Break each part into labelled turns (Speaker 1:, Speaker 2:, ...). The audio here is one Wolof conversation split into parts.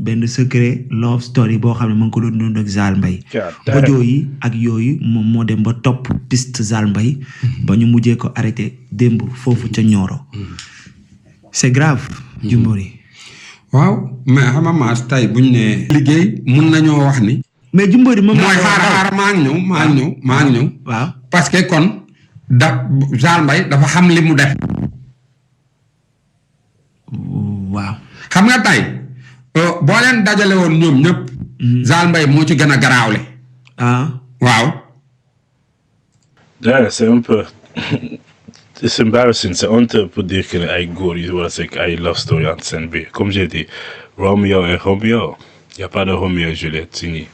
Speaker 1: benn secret love story boo xam ne ma ngi ko doon dund ak Zal Mbaye audio yi ak yooyu moom moo dem ba topp piste Zal Mbaye ba ñu mujjee ko arrêté démb foofu ca Nioro c'est grave Jimbori
Speaker 2: waaw mais xam nga Mass tey buñ ne liggéey mun nañoo wax ni
Speaker 1: mais Jimbori moom
Speaker 2: mooy xaar maa ngi ñëw
Speaker 1: waaw
Speaker 2: parce que kon Zal Mbaye dafa xam li mu def
Speaker 1: waaw
Speaker 2: xam nga tey boo leen dajale woon ñoom ñëpp Zal Mbaye moo ci gën a garaawle waaw
Speaker 3: c'est un peu c'est embarrassing c'est honteux pour dire que ay góor yi wala c'est ay love story entre scène bi comme j'ai dit Romeo et Romeo y a pas de Romeo et Juliette si ñi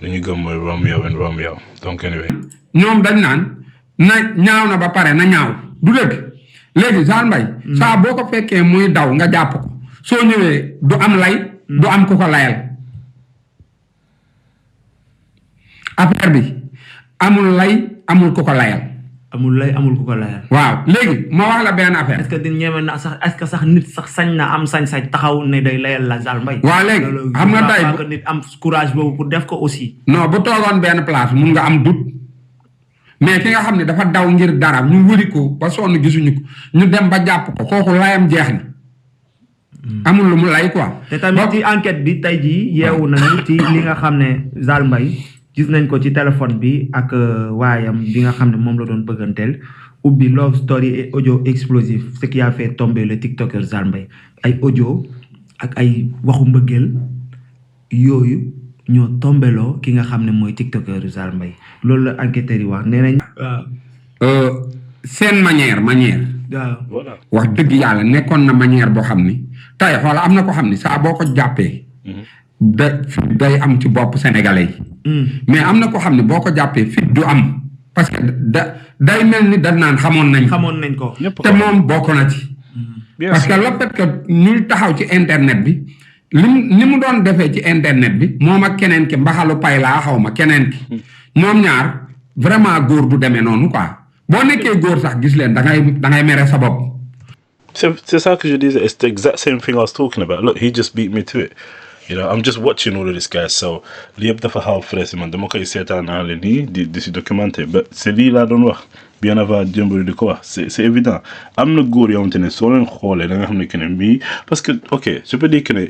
Speaker 3: dañu gëm mooy Romeo and Romeo donc anyway
Speaker 2: ñoom dañ naan na ñaaw na ba pare na ñaaw du dëgg léegi Zal Mbaye saa boo ko fekkee muy daw nga jàpp ko soo ñëwee du am lay du am ku ko layal affaire bi amul lay amul ku ko layal
Speaker 1: amul ku ko layal
Speaker 2: waaw léegi ma wax la benn affaire
Speaker 1: est-ce que di ñeme na sax est-ce que sax nit sax sañ na am sañ-sañ taxaw ne day layal la Zal Mbaye
Speaker 2: waaw léegi xam nga tey
Speaker 1: que nit am courage boobu pour def ko aussi
Speaker 2: non bu toogoon benn place mun nga am doute mais ki nga xam ne dafa daw ngir dara ñu wëri ko ba sonn gisuñu ko ñu dem ba jàpp ko kooku layam jeex na amul lu mu lay quoi
Speaker 1: te tamit ci enquête bi tey jii yeewu nañu ci li nga xam ne Zal Mbaye gis nañ ko ci téléphone bi ak waayam bi nga xam ne moom la doon bëgganteel ubbi love story et audio explosif ce qui a fait tomber le tiktoker Zal Mbaye ay audio ak ay waxu mbëggeel yooyu ñoo tombeloo ki nga xam ne mooy tiktoker Zal Mbaye loolu la enquêteurs yi wax nee nañ
Speaker 2: seen manière
Speaker 3: voilà
Speaker 2: wax dëgg yàlla nekkoon na manière boo xam ni tey xoola am na ko xam ni saa boo ko jàppee day am ci bopp sénégalais yi mais am na ko xam ne boo ko jàppee fit du am parce que day mel ni dañ naan xamoon nañ ko te moom bokk na ci parce que le fait que ñuy taxaw ci internet bi li mu doon defee ci internet bi moom ak keneen ki mbaxalu pay laa xaw ma keneen ki ñoom ñaar vraiment góor du demee noonu quoi boo nekkee góor sax gis leen da ngay mere sa bopp
Speaker 3: c'est ça que je disais it's the exact same thing I was talking about look he just beat me to it you know I'm just watching all of this guys so li yëpp dafa xaw frais man dama koy seetaan naa leen nii di si documenter ba c'est lii laa doon wax bien avant Jimbori di ko wax c'est évident am na góor yoo xamante ne soo leen xoolee da nga xam ne que ne mbii parce que ok je peux dire que ne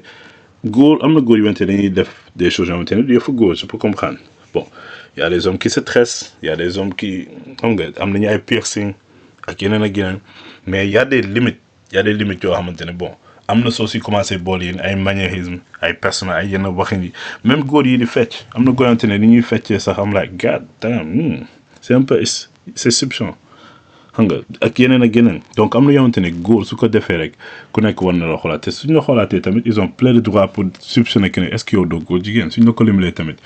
Speaker 3: góor am na góor yoo xamante ne dañuy def des choses yoo xamante ne du yëfu góor je peux comprendre bon y a des hommes qui se tressent y a des hommes qui xam nga am nañu ay piercing ak yeneen mais y a des limites yoo xamante ne bon am na soo si commencé bool yi ay maniérisme ay personnel ay yenn waxin yi même góor yi di fecc am na góor xamante ne ni ñuy feccee sax am like god damn c'est un peu c'est soupçon xam nga ak yeneen donc am na yoo xamante ne góor su ko defee rek ku nekk war na la xoolaat te suñ la xoolaatee tamit ils ont plein de droit pour soupçonner que ne est-ce que yow doo góor jigéen suñ la ko limalee tamit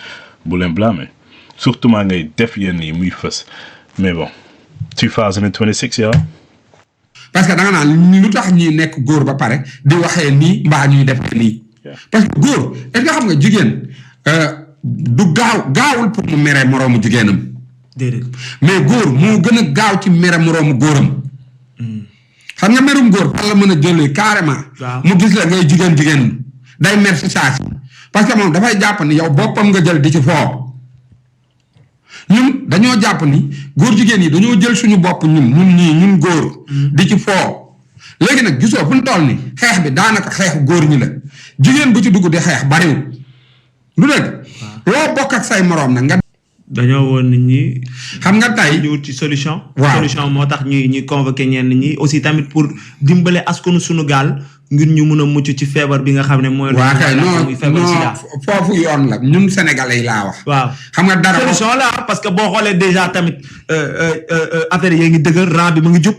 Speaker 3: bu leen blâmer surtout maa ngay def yenn yi muy fës mais bon 2026 yaa
Speaker 2: parce que da nga naan lu tax ñuy nekk góor ba pare di waxee nii mbaa ñuy def nii parce que góor est-ce que xam nga jigéen du gaawul pour mu mere moroomu jigéenam
Speaker 1: déedéet
Speaker 2: mais góor moo gën a gaaw ci mere moroomu góoram xam nga merum góor fan la mën a jëlee carrément mu gis la ngay jigéen day mer si saa si parce que moom dafay jàpp ni yow boppam nga jël di ci foo ñun dañoo jàpp ni góor jigéen yi dañoo jël suñu bopp ñun góor di ci foo léegi nag gisoo fu ñu toll ni xeex bi daanaka xeexu góor ñi la jigéen bu ci dugg di xeex bariwul lu dëgg loo bokk ak say moroom nag nga
Speaker 1: dañoo woon nit ñi
Speaker 2: xam nga tey
Speaker 1: ñu wut ci solution
Speaker 2: waaw
Speaker 1: solution moo tax ñuy convoqué ñenn ñi aussi tamit pour dimbale askanu suñu gaal ngir ñu mun a mucc ci feebar bi nga xam ne mooy
Speaker 2: waa kay non foofu yoon la ñun sénégalais yi laa wax
Speaker 1: waaw
Speaker 2: xam nga dara
Speaker 1: solution la parce que boo xoolee déjà tamit affaire yi ngi dëgër rang bi mu ngi jub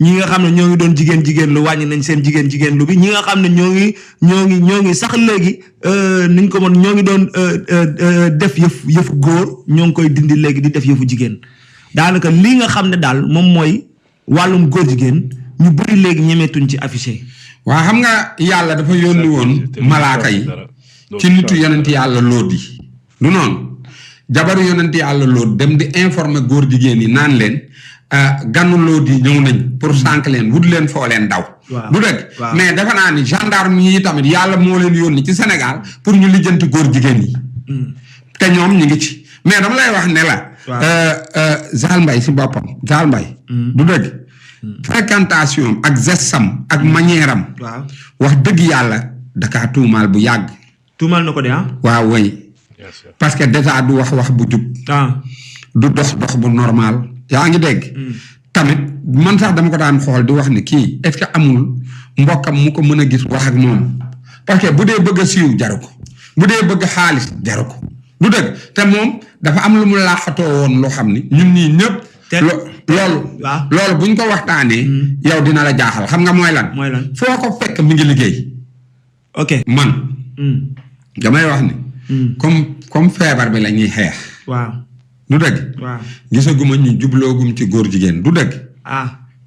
Speaker 1: ñi nga xam ne ñoo ngi doon jigéen lu wàññi nañ seen jigéen lu bi ñi nga xam ne ñoo ngi sax léegi niñ ko mën ñoo ngi doon def yëfu góor ñoo ngi koy dindi léegi di def yëfu jigéen daanaka lii nga xam ne daal moom mooy wàllum góor jigéen ñu bëri léegi ñemeetuñ ci affiché.
Speaker 2: waa xam nga yàlla dafa yónni woon malaaka yi ci nitu yonent yàlla Lóot yi du noonu jabaru yonent yàlla Lóot dem di informer góor jigéen yi naan leen ganu Lóot yi ñëw nañ pour sànq leen wut leen foo leen daw
Speaker 1: Waaw.
Speaker 2: du dëgg
Speaker 1: Waaw.
Speaker 2: mais defe naa ni gendarme yi tamit yàlla moo leen yónni ci Sénégal pour ñu lijjanti góor jigéen yi te ñoom ñu ngi ci mais dama lay wax ne la Zal Mbaye si boppam Zal Mbaye du dëgg fréquentation ak gestam ak manière am
Speaker 1: waaw
Speaker 2: wax dëgg yàlla dakaa tuumaal bu yàgg
Speaker 1: tuumal na ko de
Speaker 2: waaw way
Speaker 3: Yes, sir.
Speaker 2: parce que déjà du wax bu jub du dox bu normal yaa ngi dégg tamit man sax dama ko daan xool di wax ni kii est-ce que amul mbokkam mu ko mën a gis wax ak moom parce que bu dee bëgg a siiw jaru ko bu dee bëgg xaalis jaru ko du dëgg te moom dafa am lu mu laaxatoo woon loo xam ni ñun nii ñëpp loolu buñ ko waxtaanee yow dina la jaaxal xam nga mooy lan foo ko fekk mi ngi liggéey
Speaker 1: ok
Speaker 2: man damay wax ni comme feebar bi la ñuy xeex
Speaker 1: waaw
Speaker 2: du dëgg
Speaker 1: waaw
Speaker 2: gisaguma ñu jubloogum ci góor jigéen du dëgg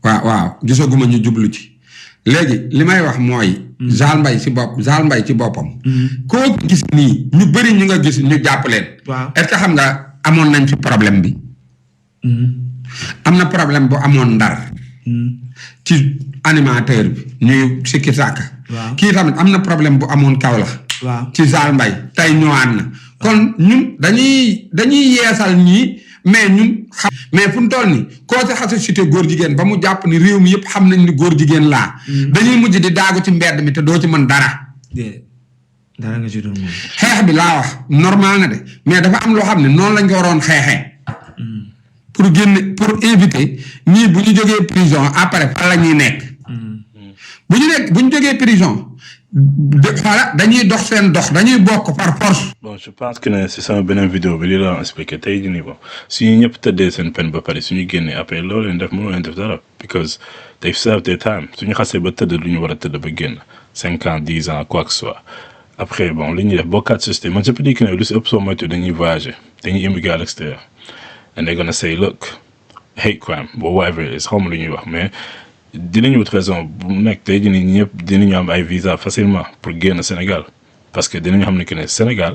Speaker 2: waaw gisaguma ñu jublu ci léegi li may wax mooy Zal Mbaye ci boppam koo gis nii ñu bëri ñu nga gis ñu jàpp leen est-ce que xam nga amoon nañ fi problème bi am na problème bu amoon Ndar ci animateur bi ñuy sikki sàkk kii tamit am na problème bu amoon Kaolack ci Zal Mbaye tey ñëwaat na kon ñun dañuy yeesal ñii mais ñun xam mais fu mu toll ni koo si xasa cité góor jigéen ba mu jàpp ni réew mi yëpp xam nañ ni góor jigéen laa dañuy mujj di daagu ci mbedd mi te doo ci mën dara
Speaker 1: dara nga ci doon moom
Speaker 2: xeex bi laa wax normal na de mais dafa am loo xam ne noonu lañ ko waroon xeexee pour éviter ñii bu ñu jógee prison après fan la ñuy nekk bu ñu jógee prison voilà dañuy dox seen dox dañuy bokk par force.
Speaker 3: Bon, je pense que c'est sama beneen vidéo bi li la expliqué tey jii nii bon suñu ñëpp tëddee seen peine ba pare suñu génnee après loolu leen def mënoo leen def dara because they've served their time suñu xasee ba tëdd lu ñu war a tëdd ba génn 5 ans 10 ans quoi que ce soit après bon li ñuy def bokkaat société man je peux dire que ne lu si ëpp soo moytu dañuy voyager dañuy immigrer à l'extérieur and they're gonna say look hate crime or whatever it is xaw ma lu ñuy wax mais dinañu wut raison bu nekk tey jii nii ñëpp dinañu am ay visa facilement pour génn Sénégal parce que dinañu xam ne que ne Sénégal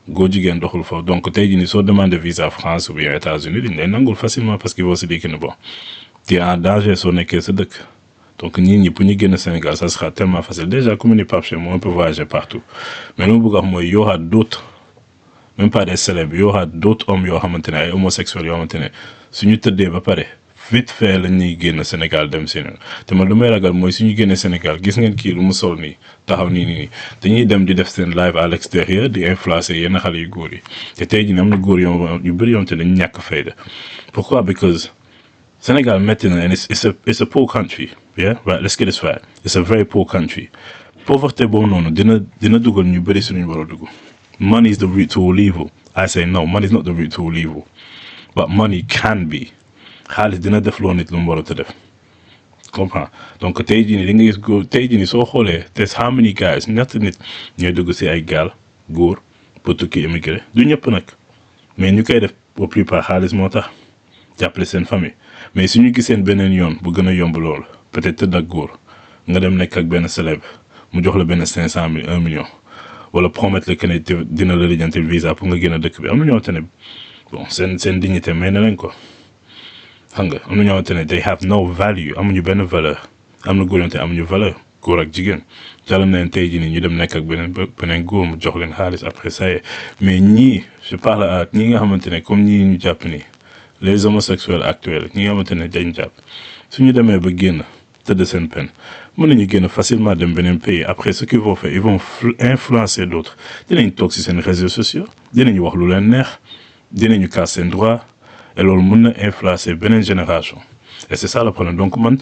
Speaker 3: góor jigéen doxul foofu donc tey jii nii soo demandé visa France ou bien États-Unis dañ lay nangul facilement parce qu'ils vont se dire que ne bon tu es en danger soo nekkee sa dëkk donc ñi pour ñu génn Sénégal ça sera tellement facile déjà comme ni Pape Cheikh moo un peu voyager partout mais lu ma bëgg a wax mooy y aura d'autres même pas des célèbres y aura d'autres hommes yoo xamante ne ay homosexuels yoo xamante ne suñu tëddee ba pare vite fait lañ ñuy génn Sénégal dem seen te man lu may ragal mooy suñu génnee Sénégal gis ngeen kii lu mu sol nii taxaw nii dañuy dem di def seen live à l'extérieur di influencer yenn xale yu góor yi te tey jii am na góor yu bëri yoo te dañu ñàkk fayda pourquoi because Sénégal métti na and it's a poor country yeah right let's get this right it's a very poor country pauvreté boobu noonu dina dugal ñu bëri suñu war a dugg money is the root to all evil I say no money is not the root to all evil but money can be xaalis dina def loo nit lu mu warut a def comprends donc tey jii nii li nga gis góor tey jii nii soo xoolee te how many guys ñett nit ñooy dugg si ay gaal góor pour tukki immigré du ñëpp nag mais ñu koy def au plupart xaalis moo tax jàppale seen famille mais suñu giseen beneen yoon bu gën a yomb loolu peut-être tëdd ak góor nga dem nekk ak benn célèbre mu jox la benn 500,000 1 million wala promettre la que ne dina la lijjanti visa pour nga génn dëkk bi am na ñoo te ne bon seen dignité may na leen ko. xam nga am na ñoo xamante ne they have no value amuñu benn valeur am na góor yoo xamante ne amuñu valeur góor ak jigéen jaral na leen tey jii nii ñu dem nekk ak beneen góor mu jox leen xaalis après ça mais ñii je parle à ñi nga xamante ne comme ñii ñu jàpp nii les homosexuels actuels ñi nga xamante ne dañ jàpp suñu demee ba génn tëdd seen peine mën nañu génn facilement dem beneen pays après ce qu'ils vont faire ils vont influencer d'autres dinañ toog si seen réseaux sociaux dinañu wax lu leen neex dinañu casse seen droit et loolu mën na influencer beneen génération et c'est ça le problème donc man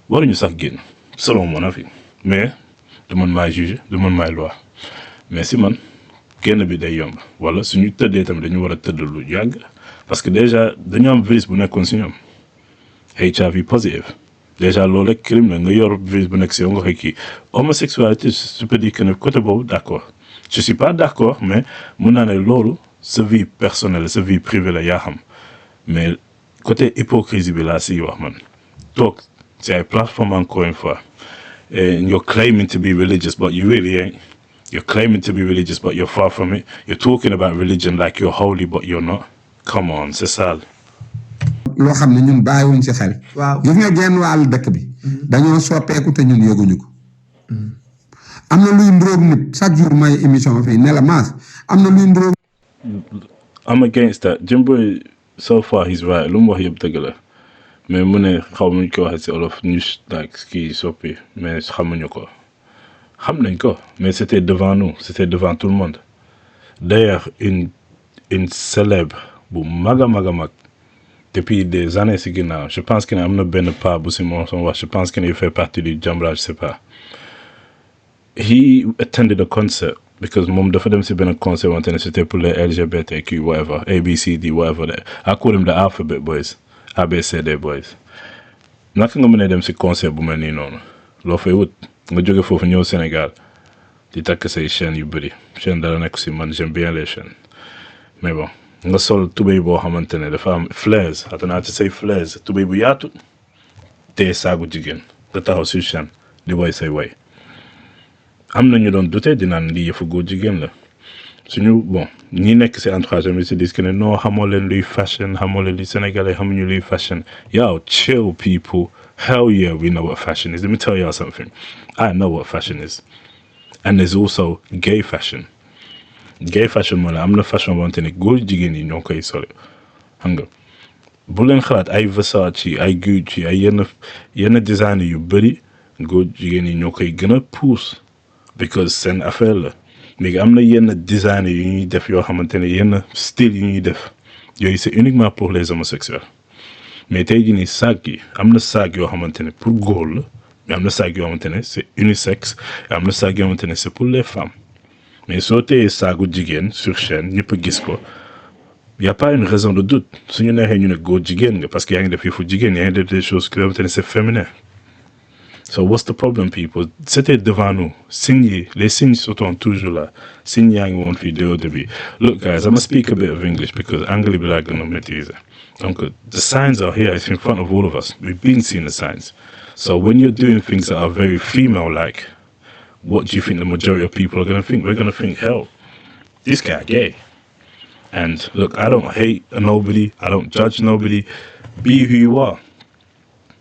Speaker 3: waruñu sax génn selon mon avis mais du man maay juger du man maay loi mais si man génn bi day yomb wala suñu tëddee tamit dañu war a tëdd lu yàgg parce que déjà dañu am virus bu nekkoon si ñoom HIV positive déjà loolu rek crime la nga yor virus bu nekk si yow nga koy kii homosexualité je peux dire que ne côté boobu d'accord je suis pas d'accord mais mun naa ne loolu sa vie personnelle sa vie privée la yaa xam mais côté hypocrisie bi laa siy wax man toog si ay plateforme encore une fois and you're claiming to be religious but you really ain't. You're claiming to be religious but you're far from it. You're talking about religion like you're holy but you're not. Come on, c'est sale.
Speaker 2: loo xam ne ñun bàyyiwuñ si xel.
Speaker 1: waaw
Speaker 2: gis nga genn wàllu dëkk bi. dañoo soppeeku te ñun yëguñu ko. am na luy ndróog nit chaque jour may émission fii ne la maas am na luy ndróog.
Speaker 3: I'm against that. Jimbo, so far he's right. Lu mu wax yëpp dëgg la mais mu ne xaw ma ñu ko waxee si olof ñu like kii soppi mais xamuñu ko xam nañ ko mais c'était devant nous, c'était devant tout le monde. D'ailleurs une célèbre bu mag a mag depuis des années si ginnaaw je pense que ne am na benn pas bu si moom sama wax je pense que ne il fait partie du Jamra je sais pas. He attended a concert because moom dafa dem si benn concert wante ne c'était pour les LGBTQ whatever ABCD whatever I call them the alphabet boys ABCD boys. Naka nga mën a dem si concert bu mel nii noonu loo fay wut nga jóge foofu ñëw Sénégal di takk say chaînes yu bëri chaîne dara nekk si man j'aime bien les chaînes mais bon nga sol tubéy boo xamante ne dafa am flares attanaa ci say flares tubéy bu yaatu te saagu jigéen nga taxaw sur chaîne di woy say woy am na ñu doon dute di naan lii yëfu góor jigéen la suñu bon ñi nekk si entourage mi si dis que ne non xamoo leen luy fashion xamoo leen li Sénégalais xamuñu luy fashion yow chill people hell yeah we know what fashion is let me tell y'all something I know what fashion is and there's also gay fashion mooy la am na fashion wante ne góor jigéen yi ñoo koy sole xam nga bu leen xalaat ay Versace ay Gucci ay yenn design yu bëri góor jigéen yi ñoo koy gën a pousse because seen affaire la léegi am na yenn design yu ñuy def yoo xamante ne yenn style yu ñuy def yooyu c'est uniquement pour les homosexuels mais tey jii nii saag yi am na saag yoo xamante ne pour góor la mais am na saag yoo xamante ne c'est unisexe am na saag yoo xamante ne c'est pour les femmes mais soo téyee saagu jigéen sur chaîne ñëpp a gis ko y a pas une raison de doute suñu neexee ñu ne góor jigéen nga parce que yaa ngi def yëfu jigéen yaa ngi def des choses qui xamante ne c'est féminin. So what's the problem, people? C'était devant nous. Les signes sont toujours là. Signes yaa ngi woon fii dès au début. Look, guys, I'm gonna speak a bit of English because anglais bi laa gën a maîtriser. Donc, the signs are here. It's in front of all of us. We've been seeing the signs. So when you're doing things that are very female-like, what do you think the majority of people are gonna think? We're gonna think, hell, this guy gay. And look, I don't hate nobody. I don't judge nobody. Be who you are.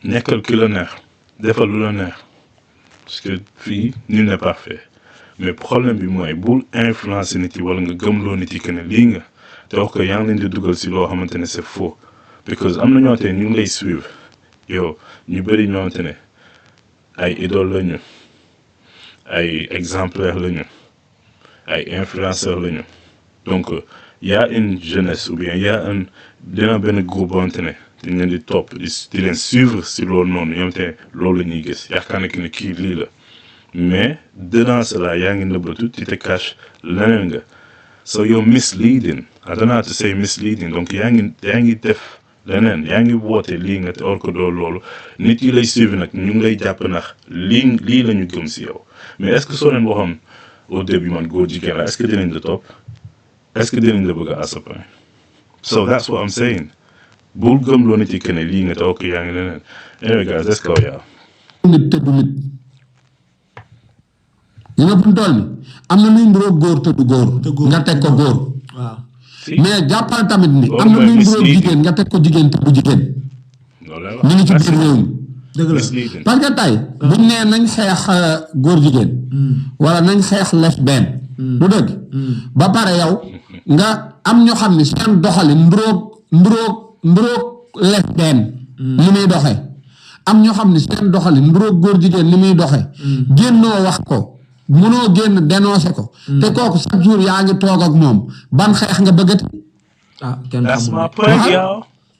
Speaker 3: Nekkal ki la neex. Defal lu la neex parce que fii nul n'est parfait mais problème bi mooy bul influencer nit yi wala nga gëmloo nit yi que ne lii nga te wax ko yaa ngi leen di dugal si loo xamante ne c'est faux because am na ñoo xamante ne ñu ngi lay suivre yow ñu bëri ñoo xamante ne ay idole lañu ay exemplaires lañu ay influenceurs lañu donc y a une jeunesse ou bien y a dina benn groupe boo xamante ne dañ leen di topp di leen suivre si loolu noonu ñoom te loolu la ñuy gis yaakaar na ne kii lii la mais dedans cela yaa ngi nëbbatu ti te cache leneen nga so you're misleading I don't know how to say misleading donc yaa ngi def leneen yaa ngi woote lii nga te or que doo loolu nit yi lay suivre nag ñu ngi lay jàpp ndax lii la ñu gëm si yow mais est-ce que soo leen waxoon au début man góor jigéen la est-ce que dinañ la topp est-ce que dinañ la bëgg à ce point so that's what I'm saying bul gëm loo nit yi que ne lii nga taw yaa ngi leneen anyway guys let's go yeah.
Speaker 2: nit tëddu nit ñu nga fu mu toll ni am na luy nduróog góor tëddu góor nga teg ko góor
Speaker 1: waaw
Speaker 2: mais jàppal tamit ni am na luy nduróog jigéen nga teg ko jigéen tëddu jigéen ñu ngi ci biir réew mi
Speaker 1: dëgg la
Speaker 2: parce que tey buñ nee nañ xeex góor jigéen wala nañ xeex lesbienne du dëgg ba pare yow nga am ñoo xam ne seen doxali nduróog lesbienne li muy doxee am ñoo xam ne seen doxali nduróog góor jigéen li muy doxee génnoo wax ko mënoo génn dénoncé ko te kooku chaque jour yaa ngi toog ak moom ban xeex nga bëggati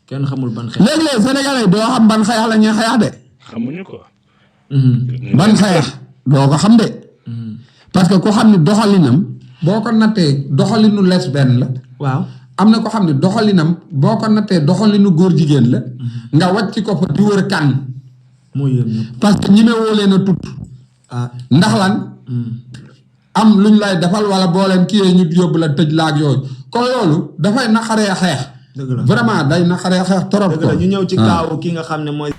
Speaker 1: kenn xamul ban xeex
Speaker 2: léeg-léeg sénégalais doo xam ban xeex la ñuy xeex de
Speaker 3: xamuñu ko
Speaker 2: ban xeex doo ko xam de parce que ku xam ne doxalinam boo ko nattee doxalinu lesbienne la
Speaker 1: waaw
Speaker 2: am na ko xam ne doxalinam boo ko nattee doxalinu góor jigéen la nga wàcc ko fa di wër kan
Speaker 1: moo yëm ñëpp
Speaker 2: parce que ñimewoo leen a tut ndax lan am luñ lay defal wala boo leen kiyee ñu yóbbu la tëj laag yooyu kon loolu dafay naqaree xeex
Speaker 1: dëgg la
Speaker 2: vraiment day naqaree xeex trop
Speaker 1: dëgg la ñu ñëw ci kaaw ki nga xam ne mooy